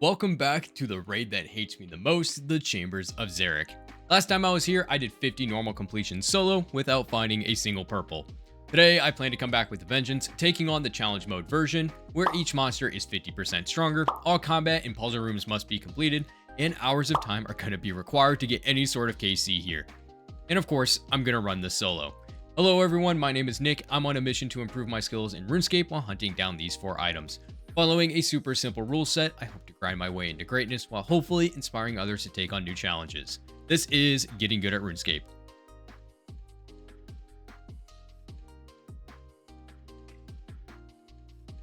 Welcome back to the raid that hates me the most, the Chambers of Xeric. Last time I was here, I did 50 normal completions solo without finding a single purple. Today, I plan to come back with a vengeance, taking on the challenge mode version, where each monster is 50% stronger, all combat and puzzle rooms must be completed, and hours of time are going to be required to get any sort of KC here. And of course, I'm going to run this solo. Hello everyone, my name is Nick. I'm on a mission to improve my skills in RuneScape while hunting down these 4 items. Following a super simple rule set, I hope to grind my way into greatness while hopefully inspiring others to take on new challenges. This is Getting Good at RuneScape.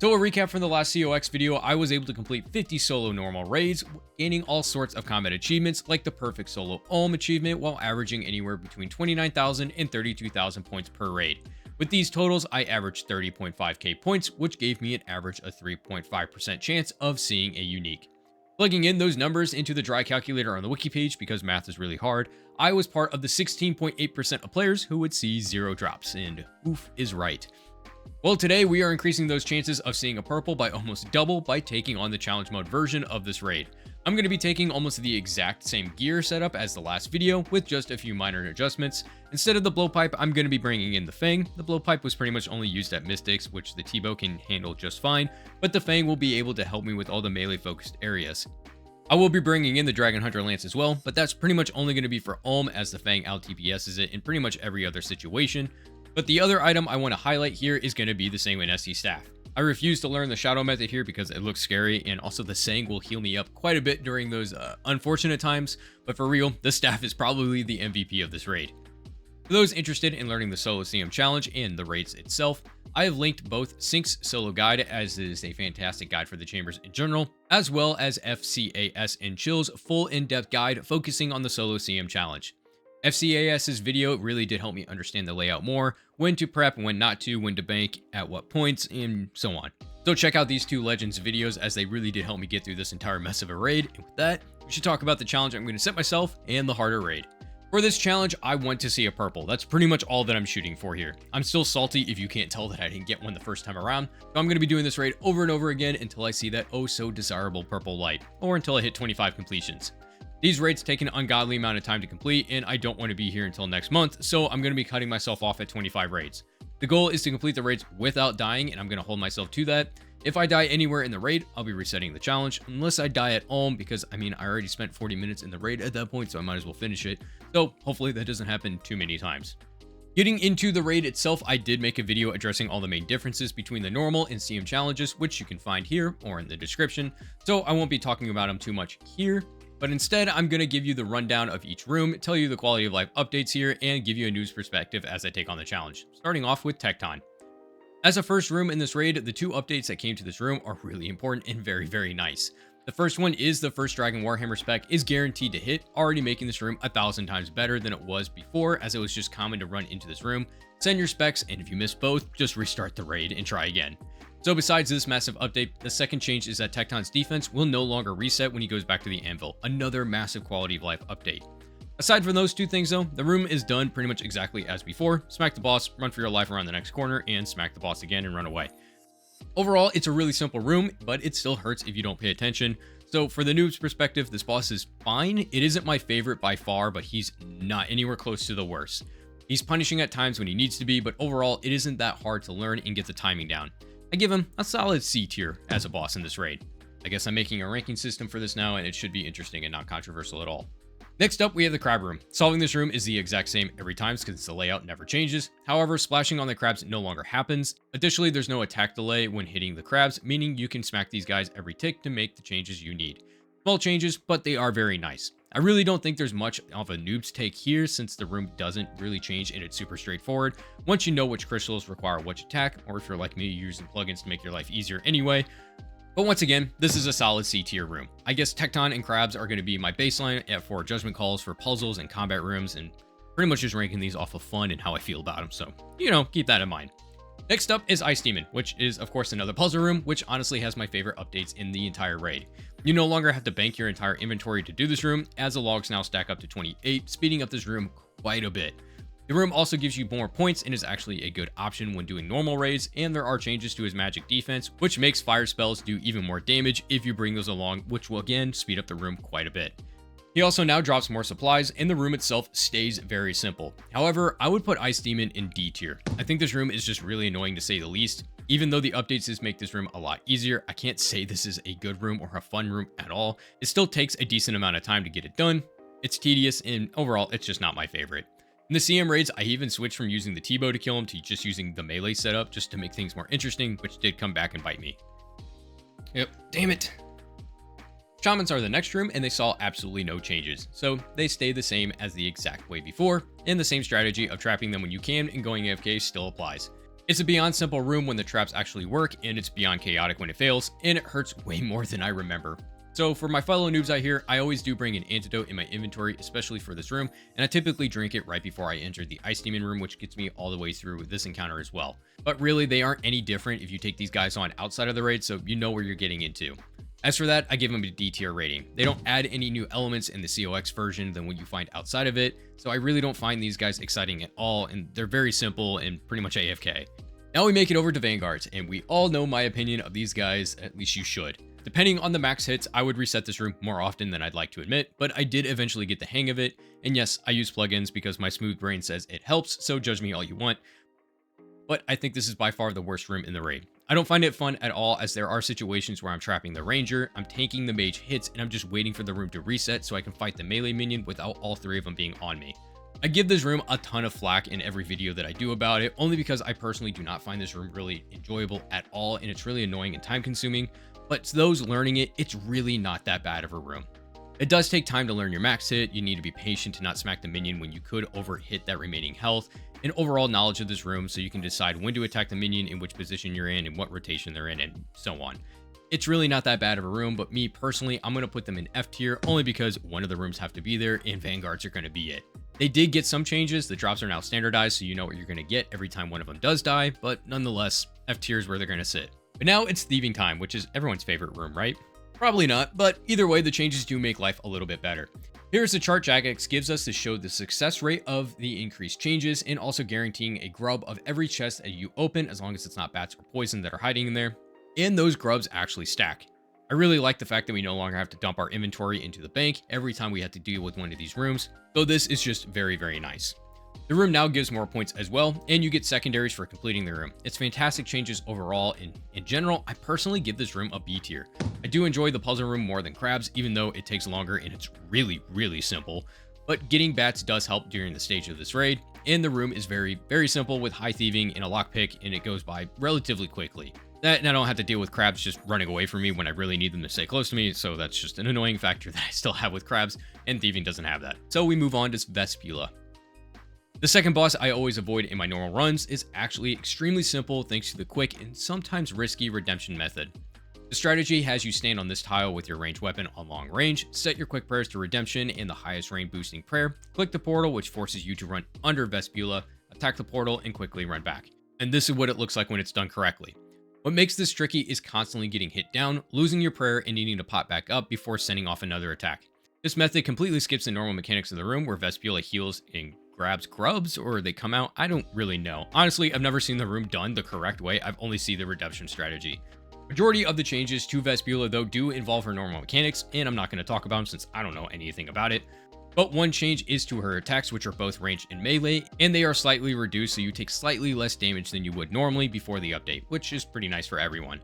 So a recap from the last COX video, I was able to complete 50 solo normal raids, gaining all sorts of combat achievements like the perfect solo Olm achievement while averaging anywhere between 29,000 and 32,000 points per raid. With these totals, I averaged 30.5k points, which gave me an average of 3.5% chance of seeing a unique. Plugging in those numbers into the dry calculator on the wiki page because math is really hard, I was part of the 16.8% of players who would see 0 drops, and oof is right. Well, today we are increasing those chances of seeing a purple by almost double by taking on the challenge mode version of this raid. I'm going to be taking almost the exact same gear setup as the last video with just a few minor adjustments. Instead of the blowpipe, I'm going to be bringing in the Fang. The blowpipe was pretty much only used at Mystics, which the T-bow can handle just fine, but the Fang will be able to help me with all the melee focused areas. I will be bringing in the Dragon Hunter Lance as well, but that's pretty much only going to be for Olm as the Fang out TPSs it in pretty much every other situation. But the other item I want to highlight here is going to be the Sanguine SC Staff. I refuse to learn the Shadow method here because it looks scary, and also the Sang will heal me up quite a bit during those unfortunate times, but for real, the Staff is probably the MVP of this raid. For those interested in learning the Solo CM challenge and the raids itself, I have linked both Sync's solo guide, as it is a fantastic guide for the Chambers in general, as well as FCAS and Chill's full in-depth guide focusing on the Solo CM challenge. FCAS's video really did help me understand the layout more, when to prep, when not to, when to bank, at what points, and so on. So check out these 2 Legends videos as they really did help me get through this entire mess of a raid. And with that, we should talk about the challenge I'm going to set myself and the harder raid. For this challenge, I want to see a purple. That's pretty much all that I'm shooting for here. I'm still salty if you can't tell that I didn't get one the first time around, so I'm going to be doing this raid over and over again until I see that oh so desirable purple light, or until I hit 25 completions. These raids take an ungodly amount of time to complete, and I don't want to be here until next month, so I'm going to be cutting myself off at 25 raids. The goal is to complete the raids without dying, and I'm going to hold myself to that. If I die anywhere in the raid, I'll be resetting the challenge, unless I die at Olm, because, I already spent 40 minutes in the raid at that point, so I might as well finish it. So, hopefully that doesn't happen too many times. Getting into the raid itself, I did make a video addressing all the main differences between the normal and CM challenges, which you can find here or in the description, so I won't be talking about them too much here. But instead, I'm going to give you the rundown of each room, tell you the quality of life updates here, and give you a news perspective as I take on the challenge. Starting off with Tecton. As a first room in this raid, the 2 updates that came to this room are really important and very, very nice. The first one is the first Dragon Warhammer spec is guaranteed to hit, already making this room 1,000 times better than it was before, as it was just common to run into this room. Send your specs, and if you miss both, just restart the raid and try again. So besides this massive update, the second change is that Tecton's defense will no longer reset when he goes back to the anvil, another massive quality of life update. Aside from those 2 things though, the room is done pretty much exactly as before. Smack the boss, run for your life around the next corner, and smack the boss again and run away. Overall, it's a really simple room, but it still hurts if you don't pay attention. So for the noob's perspective, this boss is fine. It isn't my favorite by far, but he's not anywhere close to the worst. He's punishing at times when he needs to be, but overall, it isn't that hard to learn and get the timing down. I give him a solid C tier as a boss in this raid. I guess I'm making a ranking system for this now, and it should be interesting and not controversial at all. Next up, we have the crab room. Solving this room is the exact same every time since the layout never changes. However, splashing on the crabs no longer happens. Additionally, there's no attack delay when hitting the crabs, meaning you can smack these guys every tick to make the changes you need. Small changes, but they are very nice. I really don't think there's much of a noob's take here since the room doesn't really change and it's super straightforward. Once you know which crystals require which attack, or if you're like me, you're using plugins to make your life easier anyway. But once again, this is a solid C tier room. I guess Tecton and crabs are going to be my baseline for judgment calls for puzzles and combat rooms, and pretty much just ranking these off of fun and how I feel about them, so, keep that in mind. Next up is Ice Demon, which is of course another puzzle room, which honestly has my favorite updates in the entire raid. You no longer have to bank your entire inventory to do this room, as the logs now stack up to 28, speeding up this room quite a bit. The room also gives you more points and is actually a good option when doing normal raids, and there are changes to his magic defense, which makes fire spells do even more damage if you bring those along, which will again speed up the room quite a bit. He also now drops more supplies, and the room itself stays very simple. However, I would put Ice Demon in D tier. I think this room is just really annoying to say the least. Even though the updates make this room a lot easier, I can't say this is a good room or a fun room at all. It still takes a decent amount of time to get it done. It's tedious, and overall, it's just not my favorite. In the CM raids, I even switched from using the T-bow to kill him to just using the melee setup just to make things more interesting, which did come back and bite me. Yep, damn it. Shamans are the next room, and they saw absolutely no changes, so they stay the same as the exact way before, and the same strategy of trapping them when you can and going AFK still applies. It's a beyond simple room when the traps actually work, and it's beyond chaotic when it fails, and it hurts way more than I remember. So for my fellow noobs out here, I always do bring an antidote in my inventory, especially for this room, and I typically drink it right before I enter the Ice Demon room, which gets me all the way through this encounter as well. But really, they aren't any different if you take these guys on outside of the raid, so you know where you're getting into. As for that, I give them a D tier rating. They don't add any new elements in the COX version than what you find outside of it, so I really don't find these guys exciting at all, and they're very simple and pretty much AFK. Now we make it over to Vanguards, and we all know my opinion of these guys, at least you should. Depending on the max hits, I would reset this room more often than I'd like to admit, but I did eventually get the hang of it, and yes, I use plugins because my smooth brain says it helps, so judge me all you want. But I think this is by far the worst room in the raid. I don't find it fun at all, as there are situations where I'm trapping the ranger, I'm tanking the mage hits, and I'm just waiting for the room to reset so I can fight the melee minion without all three of them being on me. I give this room a ton of flack in every video that I do about it, only because I personally do not find this room really enjoyable at all, and it's really annoying and time consuming, but to those learning it, it's really not that bad of a room. It does take time to learn your max hit, you need to be patient to not smack the minion when you could overhit that remaining health, and overall knowledge of this room so you can decide when to attack the minion, in which position you're in, and what rotation they're in, and so on. It's really not that bad of a room, but me personally, I'm going to put them in F tier only because one of the rooms have to be there and Vanguards are going to be it. They did get some changes, the drops are now standardized so you know what you're going to get every time one of them does die, but nonetheless, F tier is where they're going to sit. But now it's Thieving Time, which is everyone's favorite room, right? Probably not, but either way, the changes do make life a little bit better. Here's the chart Jagex gives us to show the success rate of the increased changes, and also guaranteeing a grub of every chest that you open, as long as it's not bats or poison that are hiding in there, and those grubs actually stack. I really like the fact that we no longer have to dump our inventory into the bank every time we have to deal with one of these rooms, so this is just very, very nice. The room now gives more points as well, and you get secondaries for completing the room. It's fantastic changes overall, and in general, I personally give this room a B tier. I do enjoy the puzzle room more than crabs, even though it takes longer and it's really, really simple. But getting bats does help during the stage of this raid, and the room is very, very simple with high thieving and a lockpick, and it goes by relatively quickly. That, and I don't have to deal with crabs just running away from me when I really need them to stay close to me, so that's just an annoying factor that I still have with crabs, and thieving doesn't have that. So we move on to Vespula. The second boss I always avoid in my normal runs is actually extremely simple thanks to the quick and sometimes risky redemption method. The strategy has you stand on this tile with your ranged weapon on long range, set your quick prayers to redemption and the highest range boosting prayer, click the portal which forces you to run under Vespula, attack the portal and quickly run back. And this is what it looks like when it's done correctly. What makes this tricky is constantly getting hit down, losing your prayer and needing to pop back up before sending off another attack. This method completely skips the normal mechanics of the room where Vespula heals and grabs grubs, or they come out. I don't really know. Honestly, I've never seen the room done the correct way. I've only seen the redemption strategy. Majority of the changes to Vespula though do involve her normal mechanics, and I'm not going to talk about them since I don't know anything about it. But one change is to her attacks, which are both ranged and melee, and they are slightly reduced so you take slightly less damage than you would normally before the update, which is pretty nice for everyone.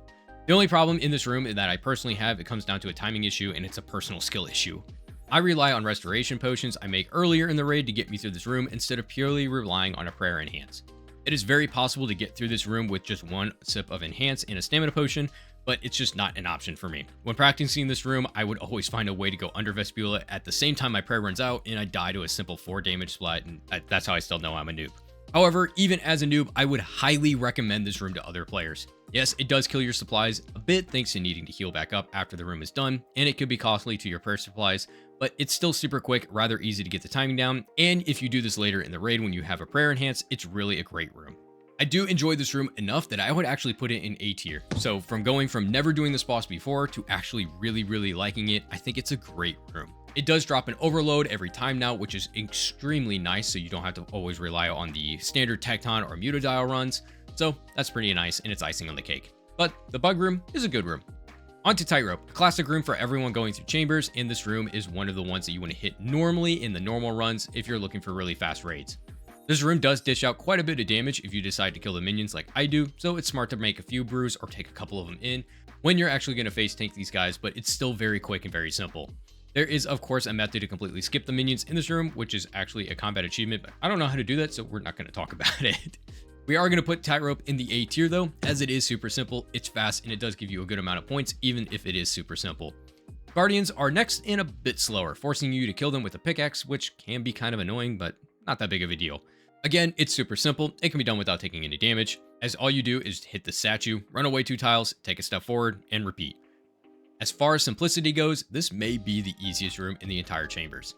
The only problem in this room that I personally have, it comes down to a timing issue, and it's a personal skill issue. I rely on restoration potions I make earlier in the raid to get me through this room instead of purely relying on a prayer enhance. It is very possible to get through this room with just one sip of enhance and a stamina potion, but it's just not an option for me. When practicing this room, I would always find a way to go under Vespula at the same time my prayer runs out, and I die to a simple 4 damage splat, and that's how I still know I'm a noob. However, even as a noob, I would highly recommend this room to other players. Yes, it does kill your supplies a bit thanks to needing to heal back up after the room is done, and it could be costly to your prayer supplies, but it's still super quick, rather easy to get the timing down, and if you do this later in the raid when you have a prayer enhance, it's really a great room. I do enjoy this room enough that I would actually put it in A tier. So from going from never doing this boss before to actually really, really liking it, I think it's a great room. It does drop an overload every time now, which is extremely nice, so you don't have to always rely on the standard Tecton or Mutadial runs. So that's pretty nice, and it's icing on the cake. But the bug room is a good room. On to Tightrope, a classic room for everyone going through Chambers, and this room is one of the ones that you want to hit normally in the normal runs if you're looking for really fast raids. This room does dish out quite a bit of damage if you decide to kill the minions like I do, so it's smart to make a few brews or take a couple of them in when you're actually going to face tank these guys, but it's still very quick and very simple. There is, of course, a method to completely skip the minions in this room, which is actually a combat achievement, but I don't know how to do that, so we're not going to talk about it. We are going to put Tightrope in the A tier though, as it is super simple, it's fast, and it does give you a good amount of points, even if it is super simple. Guardians are next and a bit slower, forcing you to kill them with a pickaxe, which can be kind of annoying, but not that big of a deal. Again, it's super simple, it can be done without taking any damage, as all you do is hit the statue, run away 2 tiles, take a step forward, and repeat. As far as simplicity goes, this may be the easiest room in the entire Chambers.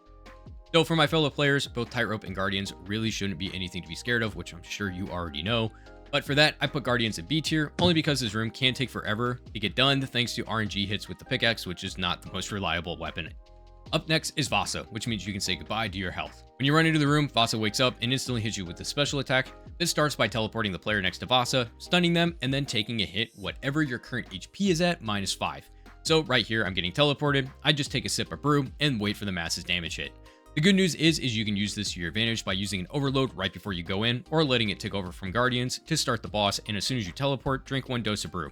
So for my fellow players, both Tightrope and Guardians really shouldn't be anything to be scared of, which I'm sure you already know. But for that, I put Guardians in B tier, only because this room can take forever to get done thanks to RNG hits with the pickaxe, which is not the most reliable weapon. Up next is Vasa, which means you can say goodbye to your health. When you run into the room, Vasa wakes up and instantly hits you with a special attack. This starts by teleporting the player next to Vasa, stunning them, and then taking a hit whatever your current HP is at -5. So right here, I'm getting teleported. I just take a sip of brew and wait for the mass's damage hit. The good news is you can use this to your advantage by using an overload right before you go in, or letting it tick over from Guardians to start the boss, and as soon as you teleport, drink 1 dose of brew.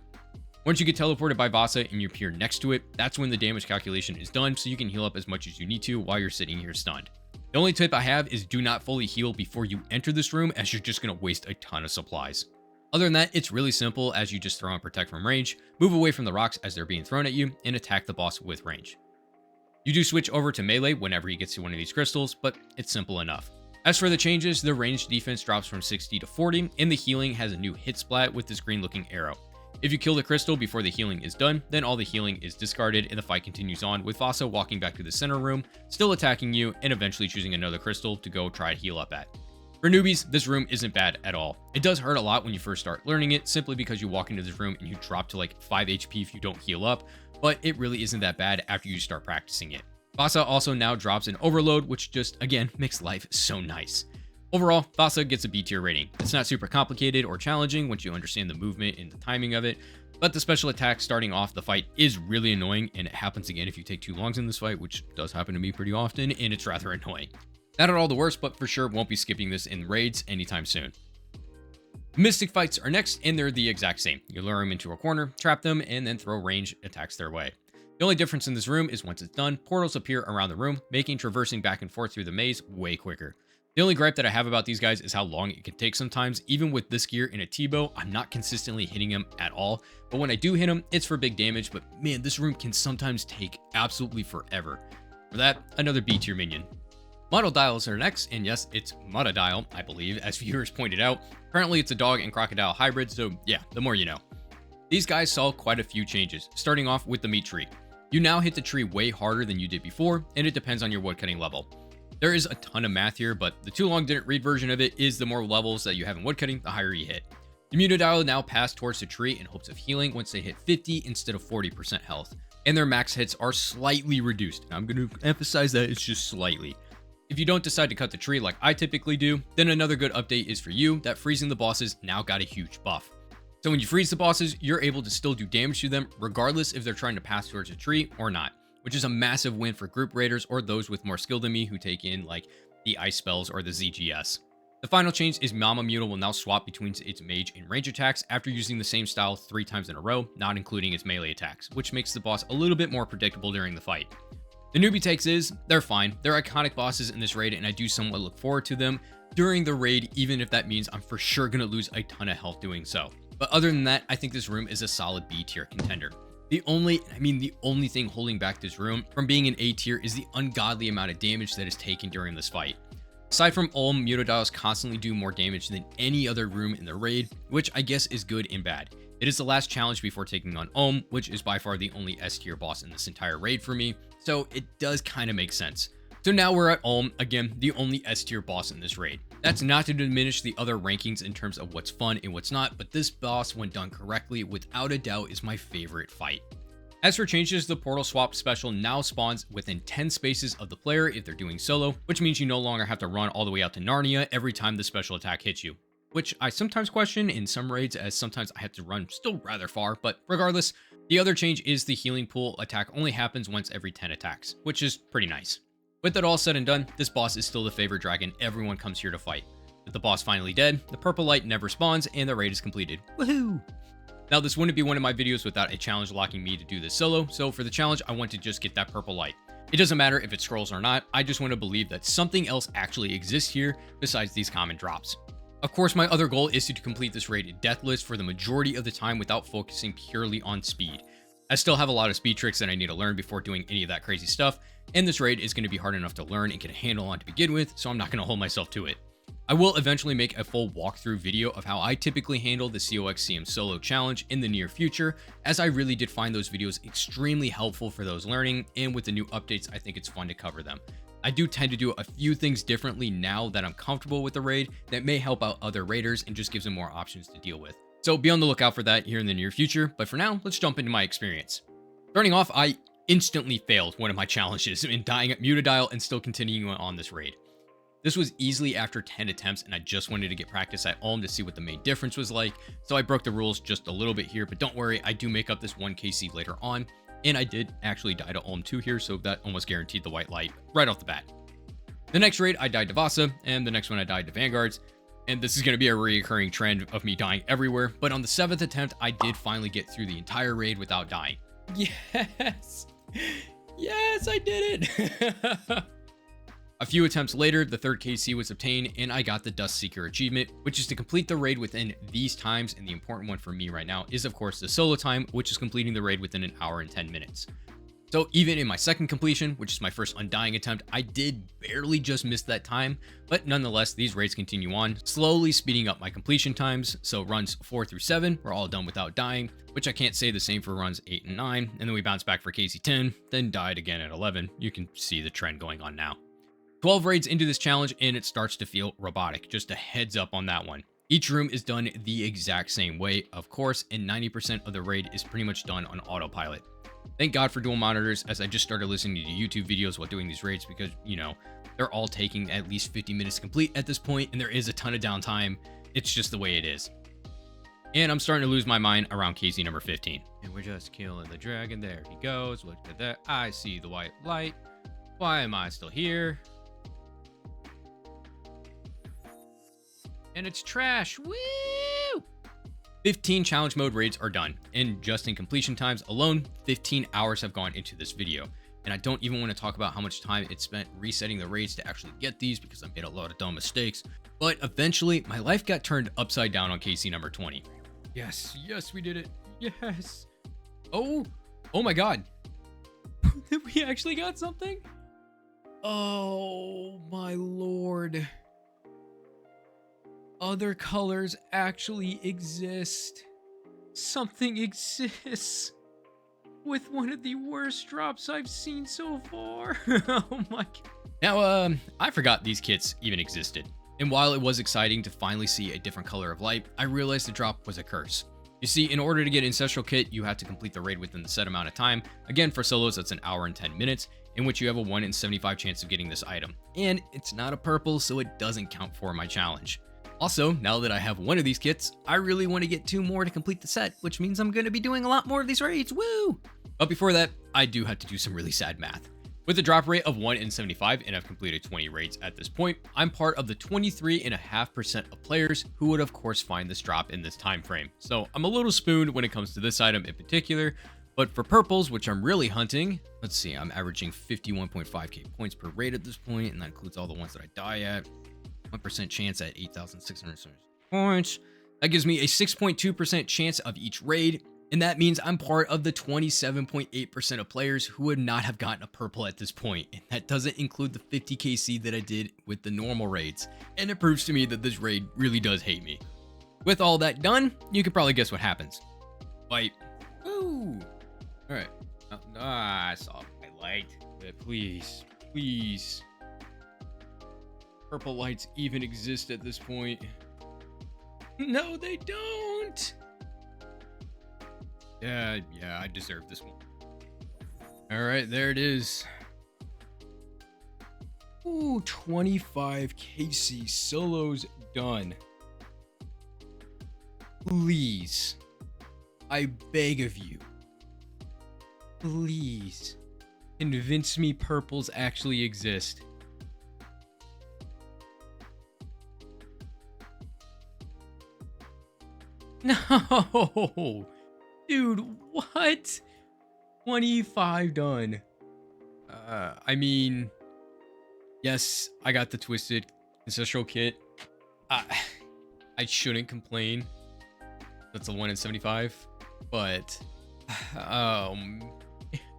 Once you get teleported by Vasa and you appear next to it, that's when the damage calculation is done, so you can heal up as much as you need to while you're sitting here stunned. The only tip I have is do not fully heal before you enter this room, as you're just going to waste a ton of supplies. Other than that, it's really simple, as you just throw and protect from range, move away from the rocks as they're being thrown at you, and attack the boss with range. You do switch over to melee whenever he gets to one of these crystals, but it's simple enough. As for the changes, the ranged defense drops from 60 to 40, and the healing has a new hit splat with this green looking arrow. If you kill the crystal before the healing is done, then all the healing is discarded and the fight continues on, with Vasa walking back to the center room, still attacking you, and eventually choosing another crystal to go try to heal up at. For newbies, this room isn't bad at all. It does hurt a lot when you first start learning it, simply because you walk into this room and you drop to like 5 HP if you don't heal up, but it really isn't that bad after you start practicing it. Vasa also now drops an overload, which just, again, makes life so nice. Overall, Vasa gets a B tier rating. It's not super complicated or challenging once you understand the movement and the timing of it, but the special attack starting off the fight is really annoying, and it happens again if you take too long in this fight, which does happen to me pretty often, and it's rather annoying. Not at all the worst, but for sure won't be skipping this in raids anytime soon. Mystic fights are next, and they're the exact same. You lure them into a corner, trap them, and then throw range attacks their way. The only difference in this room is once it's done, portals appear around the room, making traversing back and forth through the maze way quicker. The only gripe that I have about these guys is how long it can take sometimes. Even with this gear in a T-bow, I'm not consistently hitting them at all, but when I do hit them, it's for big damage, but man, this room can sometimes take absolutely forever. For that, another B tier minion. Mutadials are next, and yes, it's Mutadial, I believe, as viewers pointed out. Apparently it's a dog and crocodile hybrid, so yeah, the more you know. These guys saw quite a few changes, starting off with the meat tree. You now hit the tree way harder than you did before, and it depends on your woodcutting level. There is a ton of math here, but the too long didn't read version of it is the more levels that you have in woodcutting, the higher you hit. The Mutadial now pass towards the tree in hopes of healing once they hit 50 instead of 40% health, and their max hits are slightly reduced. I'm going to emphasize that it's just slightly. If you don't decide to cut the tree like I typically do, then another good update is for you that freezing the bosses now got a huge buff. So when you freeze the bosses, you're able to still do damage to them regardless if they're trying to pass towards a tree or not, which is a massive win for group raiders or those with more skill than me who take in like the ice spells or the ZGS. The final change is Mmut will now swap between its mage and range attacks after using the same style 3 times in a row, not including its melee attacks, which makes the boss a little bit more predictable during the fight. The newbie takes is, they're fine, they're iconic bosses in this raid and I do somewhat look forward to them during the raid, even if that means I'm for sure going to lose a ton of health doing so. But other than that, I think this room is a solid B tier contender. The only thing holding back this room from being an A tier is the ungodly amount of damage that is taken during this fight. Aside from Ulm, Mutadials constantly do more damage than any other room in the raid, which I guess is good and bad. It is the last challenge before taking on Ulm, which is by far the only S tier boss in this entire raid for me, so it does kind of make sense. So now we're at Ulm, again, the only S tier boss in this raid. That's not to diminish the other rankings in terms of what's fun and what's not, but this boss, when done correctly, without a doubt is my favorite fight. As for changes, the portal swap special now spawns within 10 spaces of the player if they're doing solo, which means you no longer have to run all the way out to Narnia every time the special attack hits you. Which I sometimes question in some raids, as sometimes I have to run still rather far, but regardless, the other change is the healing pool attack only happens once every 10 attacks, which is pretty nice. With it all said and done, this boss is still the favorite dragon everyone comes here to fight. With the boss finally dead, the purple light never spawns, and the raid is completed. Woohoo! Now, this wouldn't be one of my videos without a challenge locking me to do this solo, so for the challenge, I want to just get that purple light. It doesn't matter if it scrolls or not, I just want to believe that something else actually exists here besides these common drops. Of course, my other goal is to complete this raid deathless for the majority of the time without focusing purely on speed. I still have a lot of speed tricks that I need to learn before doing any of that crazy stuff, and this raid is going to be hard enough to learn and get a handle on to begin with, so I'm not going to hold myself to it. I will eventually make a full walkthrough video of how I typically handle the COX CM Solo challenge in the near future, as I really did find those videos extremely helpful for those learning, and with the new updates, I think it's fun to cover them. I do tend to do a few things differently now that I'm comfortable with the raid that may help out other raiders and just gives them more options to deal with. So be on the lookout for that here in the near future, but for now, let's jump into my experience. Starting off, I instantly failed one of my challenges in dying at Mutadial and still continuing on this raid. This was easily after 10 attempts, and I just wanted to get practice at Ulm to see what the main difference was like, so I broke the rules just a little bit here, but don't worry, I do make up this 1 KC later on, and I did actually die to Ulm 2 here, so that almost guaranteed the white light right off the bat. The next raid, I died to Vasa, and the next one I died to Vanguards, and this is going to be a recurring trend of me dying everywhere, but on the 7th attempt, I did finally get through the entire raid without dying. Yes! Yes, I did it! A few attempts later, the 3rd KC was obtained, and I got the Dust Seeker achievement, which is to complete the raid within these times, and the important one for me right now is, of course, the solo time, which is completing the raid within an hour and 10 minutes. So even in my second completion, which is my first undying attempt, I did barely just miss that time, but nonetheless, these raids continue on, slowly speeding up my completion times, so runs 4 through 7 were all done without dying, which I can't say the same for runs 8 and 9, and then we bounced back for KC 10, then died again at 11. You can see the trend going on now. 12 raids into this challenge, and it starts to feel robotic. Just a heads up on that one. Each room is done the exact same way, of course, and 90% of the raid is pretty much done on autopilot. Thank God for dual monitors, as I just started listening to YouTube videos while doing these raids because, you know, they're all taking at least 50 minutes to complete at this point, and there is a ton of downtime. It's just the way it is. And I'm starting to lose my mind around KC number 15. And we're just killing the dragon. There he goes. Look at that. I see the white light. Why am I still here? And it's trash. Woo! 15 challenge mode raids are done, and just in completion times alone, 15 hours have gone into this video. And I don't even want to talk about how much time it spent resetting the raids to actually get these because I made a lot of dumb mistakes. But eventually, my life got turned upside down on KC number 20. Yes, yes, we did it. Yes. Oh my God. We actually got something? Oh my Lord. Other colors actually exist. Something exists with one of the worst drops I've seen so far. Oh my God. Now, I forgot these kits even existed. And while it was exciting to finally see a different color of light, I realized the drop was a curse. You see, in order to get Ancestral Kit, you have to complete the raid within the set amount of time. Again, for solos, that's an hour and 10 minutes, in which you have a 1 in 75 chance of getting this item. And it's not a purple, so it doesn't count for my challenge. Also, now that I have one of these kits, I really want to get 2 more to complete the set, which means I'm going to be doing a lot more of these raids, woo! But before that, I do have to do some really sad math. With a drop rate of 1 in 75, and I've completed 20 raids at this point, I'm part of the 23.5% of players who would of course find this drop in this time frame. So I'm a little spooned when it comes to this item in particular, but for purples, which I'm really hunting, let's see, I'm averaging 51.5k points per raid at this point, and that includes all the ones that I die at. 1% chance at 8,670 points. That gives me a 6.2% chance of each raid, and that means I'm part of the 27.8% of players who would not have gotten a purple at this point, and that doesn't include the 50 KC that I did with the normal raids, and it proves to me that this raid really does hate me. With all that done, you can probably guess what happens. Fight. Woo! Alright. I saw my light. But please, please. Purple lights even exist at this point. No, they don't. Yeah, I deserve this one. All right, there it is. Ooh, 25 KC solos done. Please, I beg of you, please convince me purples actually exist. No, dude, what? 25 done. I mean, yes, I got the twisted ancestral kit. I shouldn't complain. That's a 1 in 75, but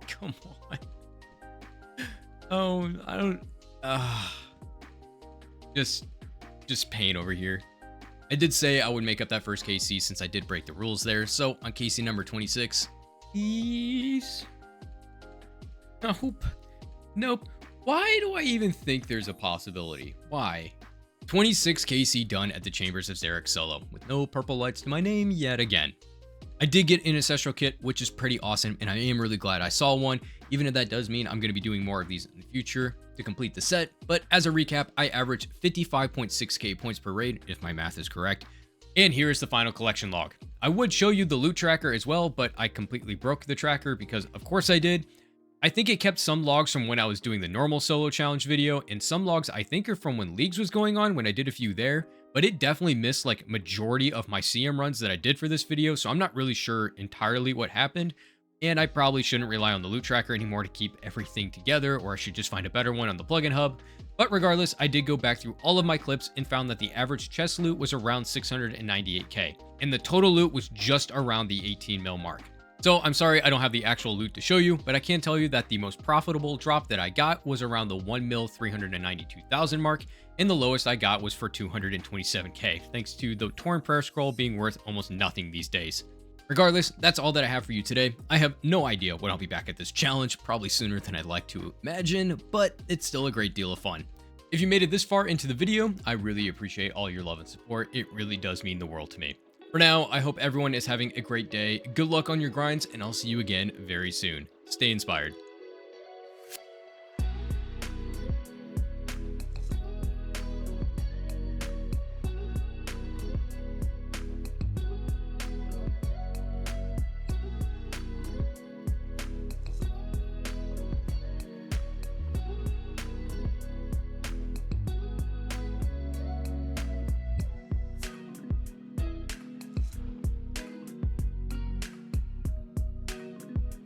come on. Oh, I don't. Just pain over here. I did say I would make up that first KC since I did break the rules there. So on KC number 26, please. Nope. Why do I even think there's a possibility? Why? 26 KC done at the Chambers of Xeric solo with no purple lights to my name yet again. I did get an ancestral kit, which is pretty awesome, and I am really glad I saw one, even if that does mean I'm going to be doing more of these in the future to complete the set. But as a recap, I averaged 55.6k points per raid, if my math is correct. And here is the final collection log. I would show you the loot tracker as well, but I completely broke the tracker because of course I did. I think it kept some logs from when I was doing the normal solo challenge video, and some logs I think are from when leagues was going on when I did a few there, but it definitely missed like majority of my CM runs that I did for this video, so I'm not really sure entirely what happened, and I probably shouldn't rely on the loot tracker anymore to keep everything together, or I should just find a better one on the plugin hub. But regardless, I did go back through all of my clips and found that the average chest loot was around 698k, and the total loot was just around the 18 mil mark. So I'm sorry I don't have the actual loot to show you, but I can tell you that the most profitable drop that I got was around the 1 mil 392,000 mark, and the lowest I got was for 227k, thanks to the Torn Prayer Scroll being worth almost nothing these days. Regardless, that's all that I have for you today. I have no idea when I'll be back at this challenge, probably sooner than I'd like to imagine, but it's still a great deal of fun. If you made it this far into the video, I really appreciate all your love and support. It really does mean the world to me. For now, I hope everyone is having a great day. Good luck on your grinds, and I'll see you again very soon. Stay inspired.